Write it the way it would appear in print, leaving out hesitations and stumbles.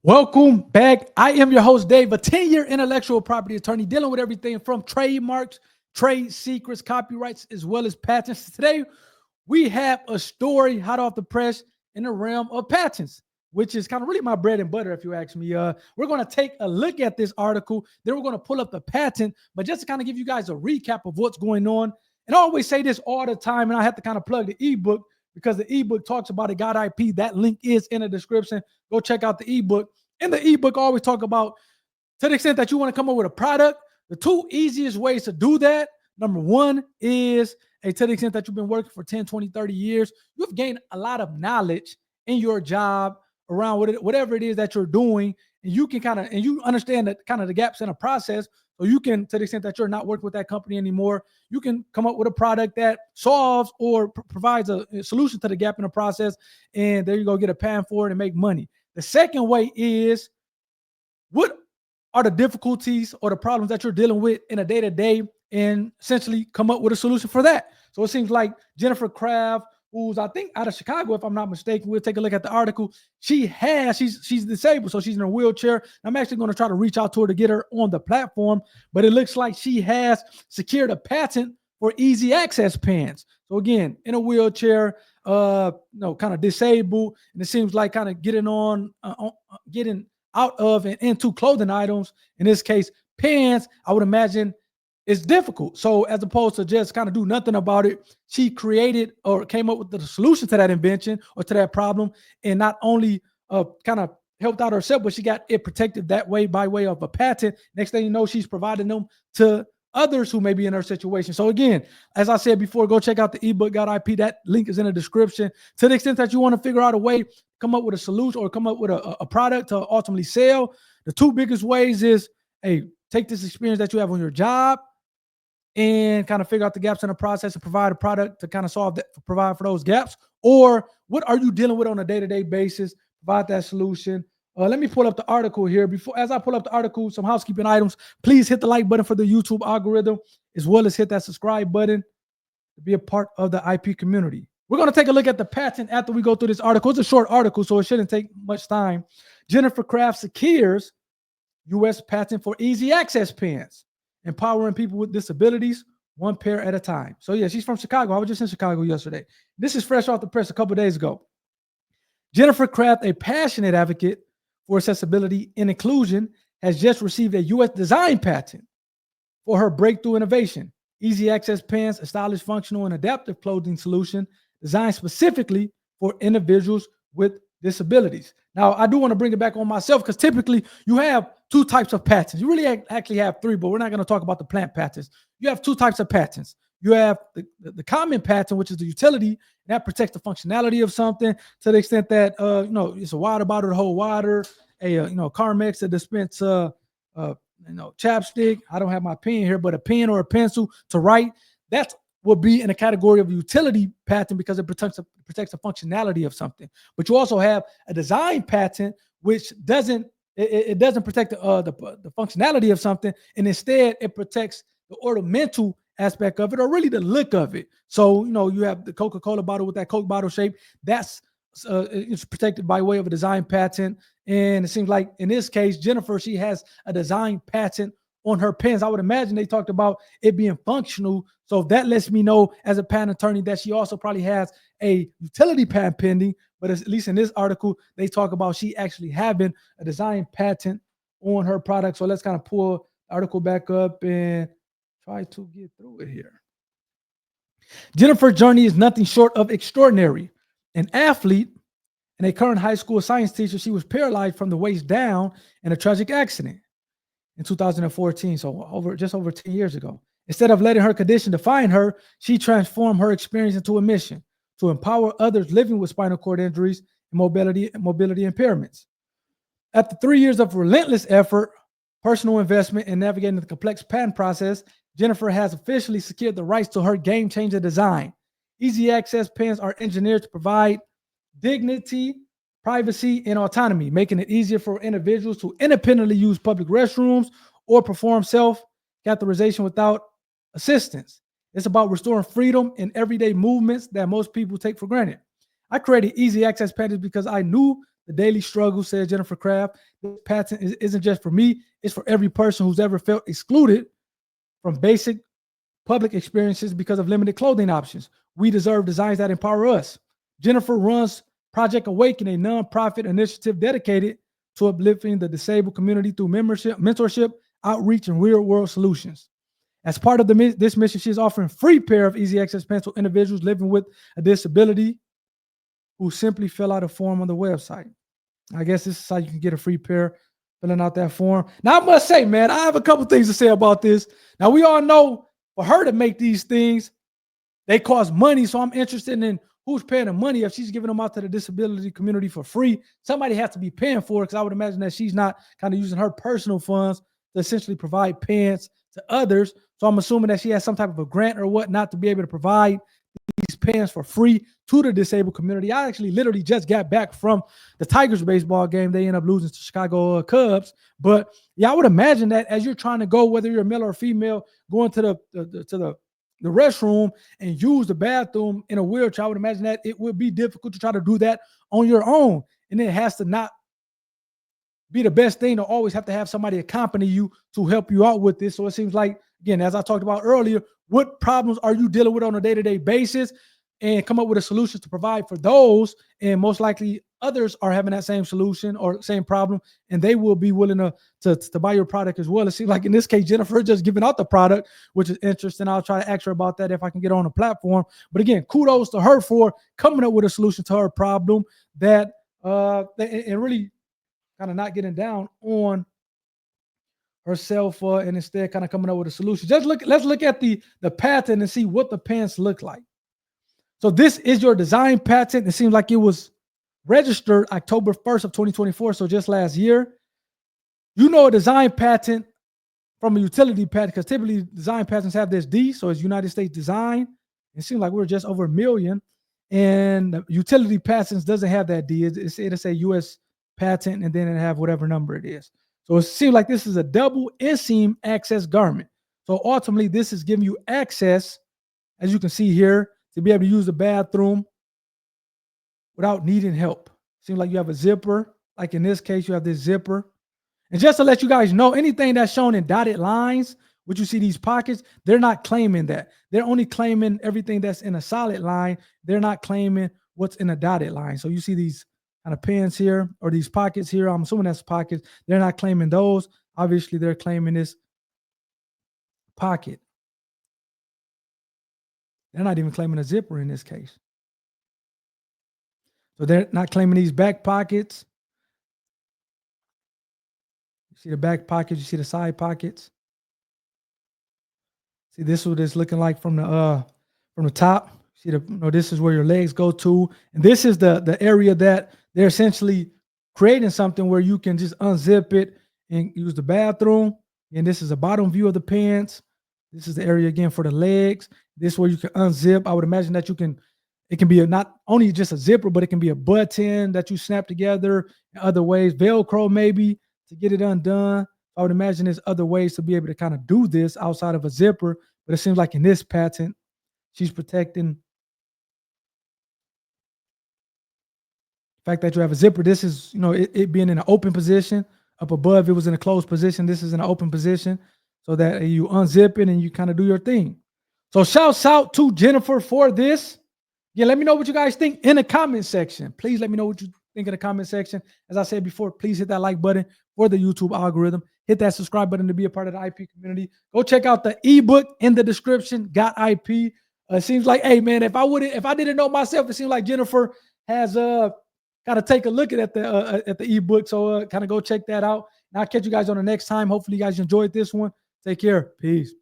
Welcome back. I am your host, Dave, a 10-year intellectual property attorney dealing with everything from trademarks, trade secrets, copyrights, as well as patents. Today, we have a story hot off the press in the realm of patents, which is kind of really my bread and butter, if you ask me. We're going to take a look at this article, then we're going to pull up the patent, but just to kind of give you guys a recap of what's going on. And I always say this all the time, and I have to kind of plug the ebook because the ebook talks about it, got IP. That link is in the description. Go check out the ebook. In the ebook, I always talk about, to the extent that you want to come up with a product, the two easiest ways to do that. Number one is, to the extent that you've been working for 10, 20, 30 years, you've gained a lot of knowledge in your job around whatever it is that you're doing. And you can and you understand that kind of the gaps in a process. So you can, to the extent that you're not working with that company anymore, you can come up with a product that solves or provides a solution to the gap in the process. And there you go, get a patent for it and make money. The second way is, what are the difficulties or the problems that you're dealing with in a day-to-day, and essentially come up with a solution for that. So it seems like Jennifer Kraft, who's I think out of Chicago, if I'm not mistaken, we'll take a look at the article. She's disabled, so she's in a wheelchair. I'm actually going to try to reach out to her to get her on the platform, but it looks like she has secured a patent for easy access pens. So again, in a wheelchair, kind of disabled, and it seems like kind of getting out of and into clothing items, in this case, pens, I would imagine is difficult. So as opposed to just kind of do nothing about it, she created or came up with the solution to that invention or to that problem, and not only kind of helped out herself, but she got it protected that way by way of a patent. Next thing you know, she's providing them to others who may be in her situation. So again, as I said before, go check out the ebook, got IP. That link is in the description. To the extent that you want to figure out a way, come up with a solution or come up with a product to ultimately sell, the two biggest ways is, take this experience that you have on your job and kind of figure out the gaps in the process and provide a product to kind of provide for those gaps. Or what are you dealing with on a day-to-day basis? Provide that solution. Let me pull up the article here. As I pull up the article, some housekeeping items. Please hit the like button for the YouTube algorithm, as well as hit that subscribe button to be a part of the IP community. We're going to take a look at the patent after we go through this article. It's a short article, so it shouldn't take much time. Jennifer Kraft secures U.S. patent for easy access pens, empowering people with disabilities one pair at a time. So yeah, she's from Chicago. I was just in Chicago yesterday. This is fresh off the press a couple of days ago. Jennifer Kraft, a passionate advocate for accessibility and inclusion, has just received a U.S. design patent for her breakthrough innovation, easy access pens, a stylish, functional, and adaptive clothing solution designed specifically for individuals with disabilities. Now, I do want to bring it back on myself because typically you have two types of patents. You really actually have three, but we're not going to talk about the plant patents. You have two types of patents. You have the common patent, which is the utility, that protects the functionality of something to the extent that it's a water bottle to hold water, Carmex to dispense chapstick. I don't have my pen here, but a pen or a pencil to write. That will be in a category of utility patent because it protects the functionality of something. But you also have a design patent, which doesn't protect the functionality of something, and instead it protects the ornamental aspect of it, or really the look of it. So you have the Coca-Cola bottle with that Coke bottle shape. That's it's protected by way of a design patent. And it seems like in this case, Jennifer, she has a design patent on her pens. I would imagine they talked about it being functional. So that lets me know as a patent attorney that she also probably has a utility patent pending. But at least in this article, they talk about she actually having a design patent on her product. So let's kind of pull the article back up and try to get through it here. Jennifer's journey is nothing short of extraordinary. An athlete and a current high school science teacher, she was paralyzed from the waist down in a tragic accident in 2014, so just over 10 years ago. Instead of letting her condition define her, she transformed her experience into a mission to empower others living with spinal cord injuries and mobility impairments. After 3 years of relentless effort, personal investment, and navigating the complex patent process, Jennifer has officially secured the rights to her game-changer design. Easy access pens are engineered to provide dignity, privacy, and autonomy, making it easier for individuals to independently use public restrooms or perform self-catheterization without assistance. It's about restoring freedom in everyday movements that most people take for granted. I created easy access pens because I knew the daily struggle, said Jennifer Kraft. This patent isn't just for me, it's for every person who's ever felt excluded from basic public experiences because of limited clothing options. We deserve designs that empower us. Jennifer runs Project Awaken, a nonprofit initiative dedicated to uplifting the disabled community through membership, mentorship, outreach, and real-world solutions. As part of this mission, she is offering free pair of easy access pants to individuals living with a disability who simply fill out a form on the website. I guess this is how you can get a free pair, filling out that form. Now, I must say, man, I have a couple things to say about this. Now, we all know for her to make these things, they cost money. So I'm interested in who's paying the money. If she's giving them out to the disability community for free, somebody has to be paying for it, because I would imagine that she's not kind of using her personal funds to essentially provide pants to others. So I'm assuming that she has some type of a grant or whatnot to be able to provide these pants for free to the disabled community. I actually literally just got back from the Tigers baseball game. They end up losing to Chicago Cubs. But yeah, I would imagine that as you're trying to go, whether you're a male or female, going to the restroom and use the bathroom in a wheelchair, I would imagine that it would be difficult to try to do that on your own. And it has to not be the best thing to always have to have somebody accompany you to help you out with this. So it seems like, again, as I talked about earlier, what problems are you dealing with on a day-to-day basis, and come up with a solution to provide for those. And most likely others are having that same solution or same problem, and they will be willing to buy your product as well. It seems like in this case, Jennifer just giving out the product, which is interesting. I'll try to ask her about that if I can get on a platform. But again, kudos to her for coming up with a solution to her problem that and really kind of not getting down on herself and instead kind of coming up with a solution. Let's look at the patent and see what the pants look like. So this is your design patent. It seems like it was registered October 1st of 2024, so just last year. You know, a design patent from a utility patent, because typically design patents have this D, so it's United States design. It seems like we're just over 1 million. And the utility patents doesn't have that D. It'll say US patent, and then it have whatever number it is. So it seems like this is a double inseam access garment. So ultimately, this is giving you access, as you can see here, to be able to use the bathroom without needing help. Seems like you have a zipper. Like in this case, you have this zipper. And just to let you guys know, anything that's shown in dotted lines, which you see these pockets, they're not claiming that. They're only claiming everything that's in a solid line. They're not claiming what's in a dotted line. So you see these kind of pins here, or these pockets here. I'm assuming that's pockets. They're not claiming those. Obviously, they're claiming this pocket. They're not even claiming a zipper in this case. So they're not claiming these back pockets. You see the back pockets, you see the side pockets. See, this is what it's looking like from the top. See, this is where your legs go to. And this is the area that they're essentially creating something where you can just unzip it and use the bathroom. And this is a bottom view of the pants. This is the area again for the legs. This is where you can unzip. I would imagine that it can be not only just a zipper, but it can be a button that you snap together in other ways. Velcro maybe to get it undone. I would imagine there's other ways to be able to kind of do this outside of a zipper. But it seems like in this patent, she's protecting the fact that you have a zipper. This is, it being in an open position. Up above, it was in a closed position. This is in an open position, so that you unzip it and you kind of do your thing. So shouts out to Jennifer for this. Yeah, let me know what you guys think in the comment section. Please let me know what you think in the comment section. As I said before, please hit that like button for the YouTube algorithm. Hit that subscribe button to be a part of the IP community. Go check out the ebook in the description. Got IP. It seems like, hey man, if I didn't know myself, it seems like Jennifer has got to take a look at the ebook. So kind of go check that out. And I'll catch you guys on the next time. Hopefully you guys enjoyed this one. Take care. Peace.